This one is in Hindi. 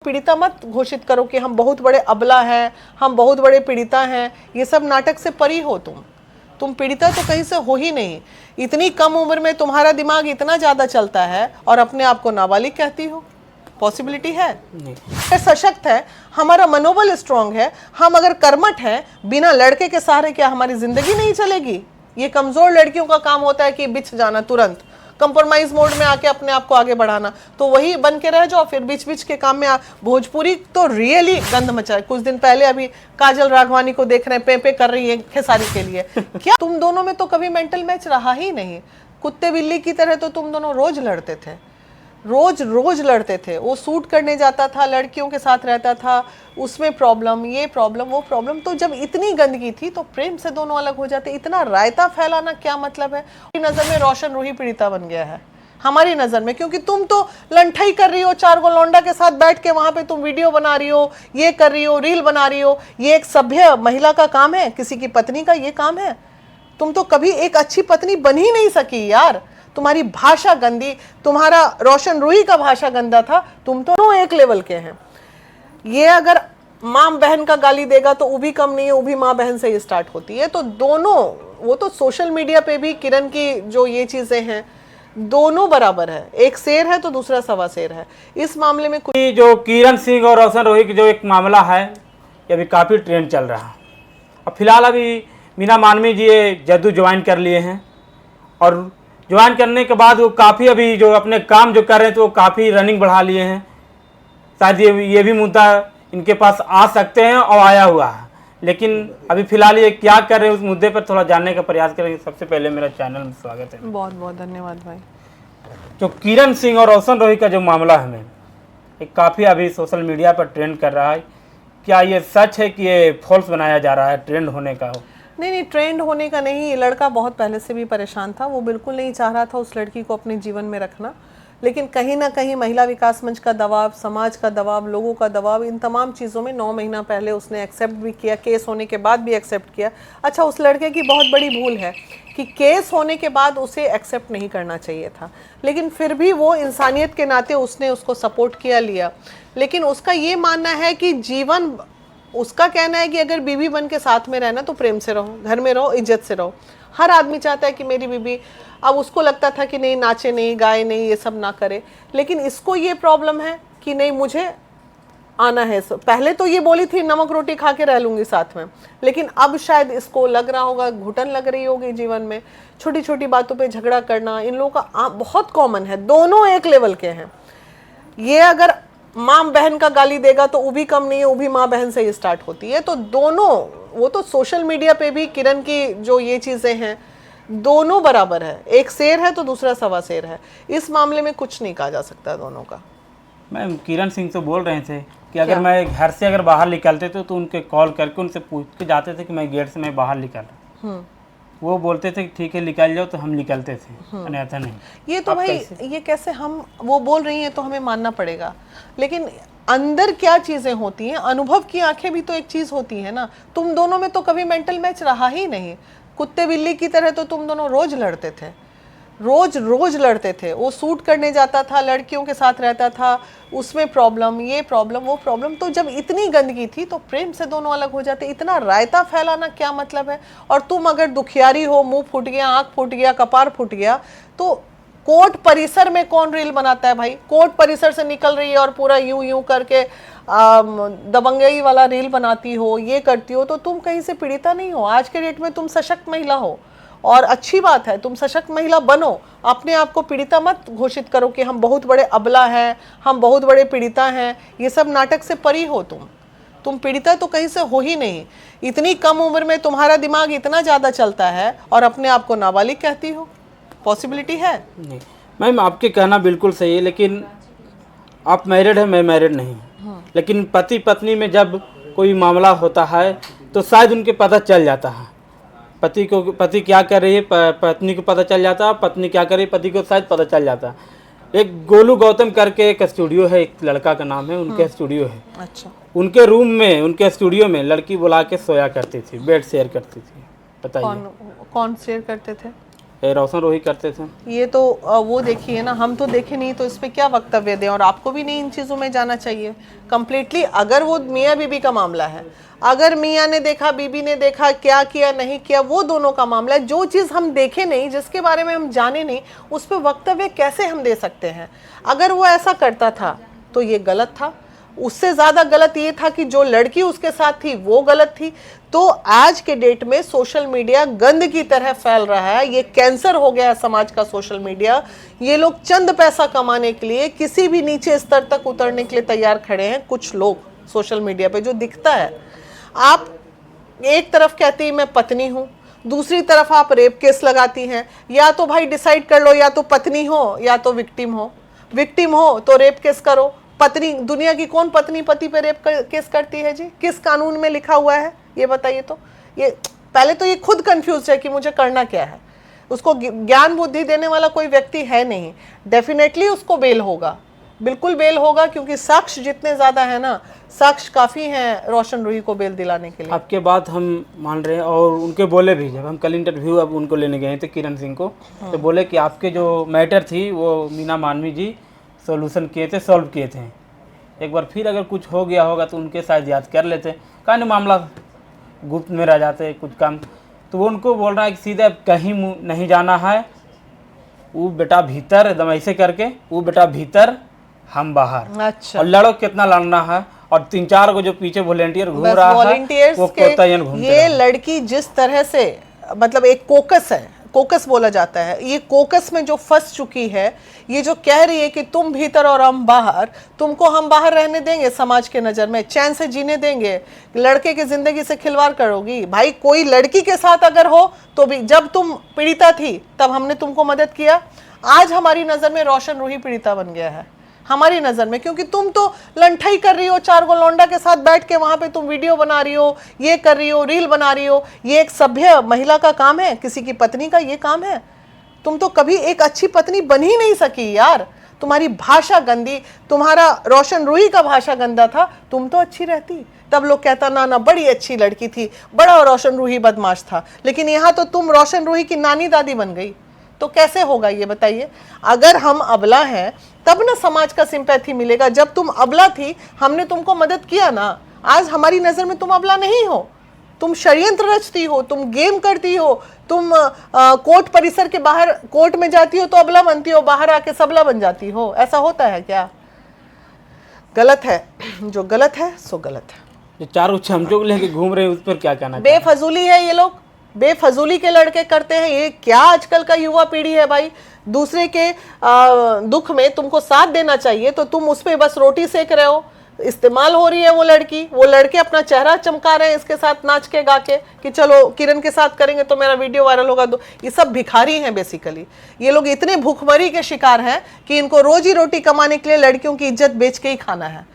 पीड़िता मत घोषित करो कि हम बहुत बड़े अबला हैं, हम बहुत बड़े पीड़िता हैं। ये सब नाटक से परी हो तुम पीड़िता तो कहीं से हो ही नहीं। इतनी कम उम्र में तुम्हारा दिमाग इतना ज्यादा चलता है और अपने आप को नाबालिग कहती हो। पॉसिबिलिटी है नहीं। सशक्त है, हमारा मनोबल स्ट्रांग है, हम अगर कर्मठ हैं, बिना लड़के के सहारे क्या हमारी जिंदगी नहीं चलेगी? ये कमजोर लड़कियों का काम होता है कि बिछ जाना, तुरंत कंप्रोमाइज मोड में आके अपने आप को आगे बढ़ाना। तो वही बन के रह जाओ, फिर बीच बीच के काम में भोजपुरी तो रियली गंद मचाए। कुछ दिन पहले अभी काजल राघवानी को देख रहे हैं, पे कर रही है खेसारी के लिए। क्या तुम दोनों में तो कभी मेंटल मैच रहा ही नहीं। कुत्ते बिल्ली की तरह तो तुम दोनों रोज लड़ते थे, रोज लड़ते थे। वो सूट करने जाता था, लड़कियों के साथ रहता था, उसमें प्रॉब्लम, ये प्रॉब्लम, वो प्रॉब्लम। तो जब इतनी गंदगी थी तो प्रेम से दोनों अलग हो जाते। इतना रायता फैलाना क्या मतलब है? नजर में रोशन रूही पीड़िता बन गया है हमारी नजर में, क्योंकि तुम तो लंठाई कर रही हो 4 लौंडा के साथ बैठ के, वहां पे तुम वीडियो बना रही हो, ये कर रही हो, रील बना रही हो। ये एक सभ्य महिला का काम है? किसी की पत्नी का ये काम है? तुम तो कभी एक अच्छी पत्नी बन ही नहीं सकी यार। तुम्हारी भाषा गंदी, तुम्हारा रोशन रूही का भाषा गंदा था। तुम तो एक लेवल के हैं। ये अगर माँ बहन का गाली देगा तो उभी कम नहीं है, उभी माँ बहन से ही स्टार्ट होती है। तो दोनों, वो तो सोशल मीडिया पे भी किरण की जो ये चीजें हैं, दोनों बराबर है। एक शेर है तो दूसरा सवा शेर है। इस मामले में कुछ जो किरण सिंह और रोशन रूही की जो एक मामला है, ये अभी काफ़ी ट्रेंड चल रहा है। अब फिलहाल अभी मीना मानवी जी ये जद्दू ज्वाइन कर लिए हैं, और ज्वाइन करने के बाद वो काफ़ी अभी जो अपने काम जो कर रहे हैं तो वो काफ़ी रनिंग बढ़ा लिए हैं। शायद ये भी मुद्दा इनके पास आ सकते हैं और आया हुआ है, लेकिन अभी फिलहाल ये क्या कर रहे हैं उस मुद्दे पर थोड़ा जानने का प्रयास करेंगे। सबसे पहले मेरा चैनल में स्वागत है। बहुत बहुत धन्यवाद भाई। जो किरण सिंह और रोशन रूही का जो मामला है, ये काफ़ी अभी सोशल मीडिया पर ट्रेंड कर रहा है। क्या ये सच है कि ये फॉल्स बनाया जा रहा है, ट्रेंड होने का हो? नहीं, ट्रेंड होने का नहीं। ये लड़का बहुत पहले से भी परेशान था। वो बिल्कुल नहीं चाह रहा था उस लड़की को अपने जीवन में रखना, लेकिन कहीं ना कहीं महिला विकास मंच का दबाव, समाज का दबाव, लोगों का दबाव, इन तमाम चीज़ों में 9 महीना पहले उसने एक्सेप्ट भी किया। केस होने के बाद भी एक्सेप्ट किया। अच्छा, उस लड़के की बहुत बड़ी भूल है कि केस होने के बाद उसे एक्सेप्ट नहीं करना चाहिए था, लेकिन फिर भी वो इंसानियत के नाते उसने उसको सपोर्ट किया, लिया। लेकिन उसका ये मानना है कि जीवन, उसका कहना है कि अगर बीवी बन के साथ में रहना तो प्रेम से रहो, घर में रहो, इज्जत से रहो। हर आदमी चाहता है कि मेरी बीवी, अब उसको लगता था कि नहीं, नाचे नहीं, गाए नहीं, ये सब ना करे। लेकिन इसको ये प्रॉब्लम है कि नहीं, मुझे आना है। पहले तो ये बोली थी नमक रोटी खा के रह लूंगी साथ में, लेकिन अब शायद इसको लग रहा होगा, घुटन लग रही होगी जीवन में। छोटी छोटी बातों पे झगड़ा करना इन लोगों का बहुत कॉमन है। दोनों एक लेवल के हैं। ये अगर माँ बहन का गाली देगा तो उभी कम नहीं है, उभी माँ बहन से ही स्टार्ट होती है। तो दोनों, वो तो सोशल मीडिया पे भी किरण की जो ये चीजें हैं, दोनों बराबर है। एक शेर है तो दूसरा सवा शेर है। इस मामले में कुछ नहीं कहा जा सकता दोनों का। मैम, किरण सिंह तो बोल रहे थे कि अगर मैं घर से अगर बाहर निकलते तो उनके कॉल करके उनसे पूछ के जाते थे कि मैं गेट से मैं बाहर निकल रहा। वो बोलते थे कि ठीक है निकल जाओ, तो हम निकलते थे, अन्यथा नहीं। ये तो भाई ये कैसे, हम वो बोल रही हैं तो हमें मानना पड़ेगा, लेकिन अंदर क्या चीजें होती हैं, अनुभव की आंखें भी तो एक चीज होती है ना। तुम दोनों में तो कभी मेंटल मैच रहा ही नहीं। कुत्ते बिल्ली की तरह तो तुम दोनों रोज लड़ते थे, रोज लड़ते थे। वो सूट करने जाता था, लड़कियों के साथ रहता था, उसमें प्रॉब्लम, ये प्रॉब्लम, वो प्रॉब्लम। तो जब इतनी गंदगी थी तो प्रेम से दोनों अलग हो जाते। इतना रायता फैलाना क्या मतलब है? और तुम अगर दुखियारी हो, मुंह फूट गया, आंख फूट गया, कपार फूट गया, तो कोर्ट परिसर में कौन रील बनाता है भाई? कोर्ट परिसर से निकल रही है और पूरा यूं करके दबंगई वाला रील बनाती हो, ये करती हो, तो तुम कहीं से पीड़िता नहीं हो। आज के डेट में तुम सशक्त महिला हो, और अच्छी बात है, तुम सशक्त महिला बनो। अपने आप को पीड़िता मत घोषित करो कि हम बहुत बड़े अबला हैं, हम बहुत बड़े पीड़िता हैं। ये सब नाटक से परी हो तुम पीड़िता तो कहीं से हो ही नहीं। इतनी कम उम्र में तुम्हारा दिमाग इतना ज़्यादा चलता है और अपने आप को नाबालिग कहती हो। पॉसिबिलिटी है नहीं। मैम, आपके कहना बिल्कुल सही है, लेकिन आप मैरिड है, मैं मैरिड नहीं हूँ। लेकिन पति पत्नी में जब कोई मामला होता है तो शायद उनके पता चल जाता है। पति क्या कर रही है पत्नी को पता चल जाता है, पत्नी क्या कर रही है पति को शायद पता चल जाता है। एक गोलू गौतम करके एक स्टूडियो है, एक लड़का का नाम है, उनके स्टूडियो है। अच्छा। उनके रूम में, उनके स्टूडियो में लड़की बुला के सोया करती थी, बेड शेयर करती थी। बताइए कौन शेयर करते थे? रोशन रोही करते थे। ये तो वो देखिए ना, हम तो देखे नहीं तो इस पे क्या वक्तव्य दें, और आपको भी नहीं इन चीज़ों में जाना चाहिए कम्प्लीटली। अगर वो मियाँ बीबी का मामला है, अगर मियाँ ने देखा बीबी ने देखा, क्या किया नहीं किया वो दोनों का मामला है। जो चीज़ हम देखे नहीं, जिसके बारे में हम जाने नहीं, उस पर वक्तव्य कैसे हम दे सकते हैं। अगर वो ऐसा करता था तो ये गलत था, उससे ज़्यादा गलत ये था कि जो लड़की उसके साथ थी वो गलत थी। तो आज के डेट में सोशल मीडिया गंद की तरह फैल रहा है, ये कैंसर हो गया है समाज का सोशल मीडिया। ये लोग चंद पैसा कमाने के लिए किसी भी नीचे स्तर तक उतरने के लिए तैयार खड़े हैं। कुछ लोग सोशल मीडिया पे जो दिखता है, आप एक तरफ कहती है मैं पत्नी हूँ, दूसरी तरफ आप रेप केस लगाती हैं। या तो भाई डिसाइड कर लो, या तो पत्नी हो या तो विक्टिम हो। विक्टिम हो तो रेप केस करो। पत्नी, दुनिया की कौन पत्नी पति पे रेप केस करती है जी? किस कानून में लिखा हुआ है ये बताइए तो। ये पहले तो ये खुद कंफ्यूज है कि मुझे करना क्या है। उसको ज्ञान बुद्धि देने वाला कोई व्यक्ति है नहीं। डेफिनेटली उसको बेल होगा, बिल्कुल बेल होगा, क्योंकि साक्ष्य जितने ज्यादा है ना, साक्ष्य काफी हैं रोशन रूही को बेल दिलाने के लिए। आपके बात हम मान रहे हैं, और उनके बोले भी, जब हम कल इंटरव्यू अब उनको लेने गए थे किरण सिंह को, तो बोले कि आपके जो मैटर थी वो मीना मानवी जी सोल्यूशन किए थे, सॉल्व किए थे। एक बार फिर अगर कुछ हो गया होगा तो उनके साथ याद कर लेते, कहीं मामला गुप्त में रह जाते कुछ काम। तो वो उनको बोल रहा है कि सीधे कहीं नहीं जाना है, वो बेटा भीतर, एकदम ऐसे करके, वो बेटा भीतर हम बाहर। अच्छा, और लड़ो कितना लड़ना है, और 3-4 को जो पीछे वॉलेंटियर घूम रहा है वो कोतायन घूमते ये लड़की जिस तरह से, मतलब एक कोकस है, कोकस बोला जाता है, ये कोकस में जो फंस चुकी है, ये जो कह रही है कि तुम भीतर और हम बाहर, तुमको हम बाहर रहने देंगे, समाज के नज़र में चैन से जीने देंगे, लड़के की ज़िंदगी से खिलवाड़ करोगी। भाई कोई लड़की के साथ अगर हो तो भी, जब तुम पीड़िता थी तब हमने तुमको मदद किया। आज हमारी नज़र में रोशन रूही पीड़िता बन गया है हमारी नज़र में, क्योंकि तुम तो लंठाई कर रही हो 4 गो लौंडा के साथ बैठ के, वहाँ पे तुम वीडियो बना रही हो, ये कर रही हो, रील बना रही हो। ये एक सभ्य महिला का काम है? किसी की पत्नी का ये काम है? तुम तो कभी एक अच्छी पत्नी बन ही नहीं सकी यार। तुम्हारी भाषा गंदी, तुम्हारा रोशन रूही का भाषा गंदा था। तुम तो अच्छी रहती, तब लोग कहता ना ना बड़ी अच्छी लड़की थी, बड़ा रोशन रूही बदमाश था। लेकिन यहाँ तो तुम रोशन रूही की नानी दादी बन गई, तो कैसे होगा ये बताइए। अगर हम अबला हैं तब ना समाज का सिंपैथी मिलेगा। जब तुम अबला थी हमने तुमको मदद किया ना, आज हमारी नज़र में तुम अबला नहीं हो। तुम षड्यंत्र रचती हो, तुम गेम करती हो, तुम कोर्ट परिसर के बाहर कोर्ट में जाती हो तो अबला बनती हो, बाहर आके सबला बन जाती हो। ऐसा होता है क्या? गलत है, जो गलत है सो गलत है। जो 4 चमचों लेके घूम रहे हैं उस पर क्या कहना? बेफजूली है, ये लोग बेफजूली के लड़के करते हैं। ये क्या आजकल का युवा पीढ़ी है भाई। दूसरे के दुख में तुमको साथ देना चाहिए तो तुम उस पर बस रोटी सेक रहे हो। इस्तेमाल हो रही है वो लड़की, वो लड़के अपना चेहरा चमका रहे हैं इसके साथ नाच के गा के कि चलो किरण के साथ करेंगे तो मेरा वीडियो वायरल होगा। ये सब भिखारी हैं बेसिकली। ये लोग इतने भूखमरी के शिकार हैं कि इनको रोजी रोटी कमाने के लिए लड़कियों की इज्जत बेच के ही खाना है।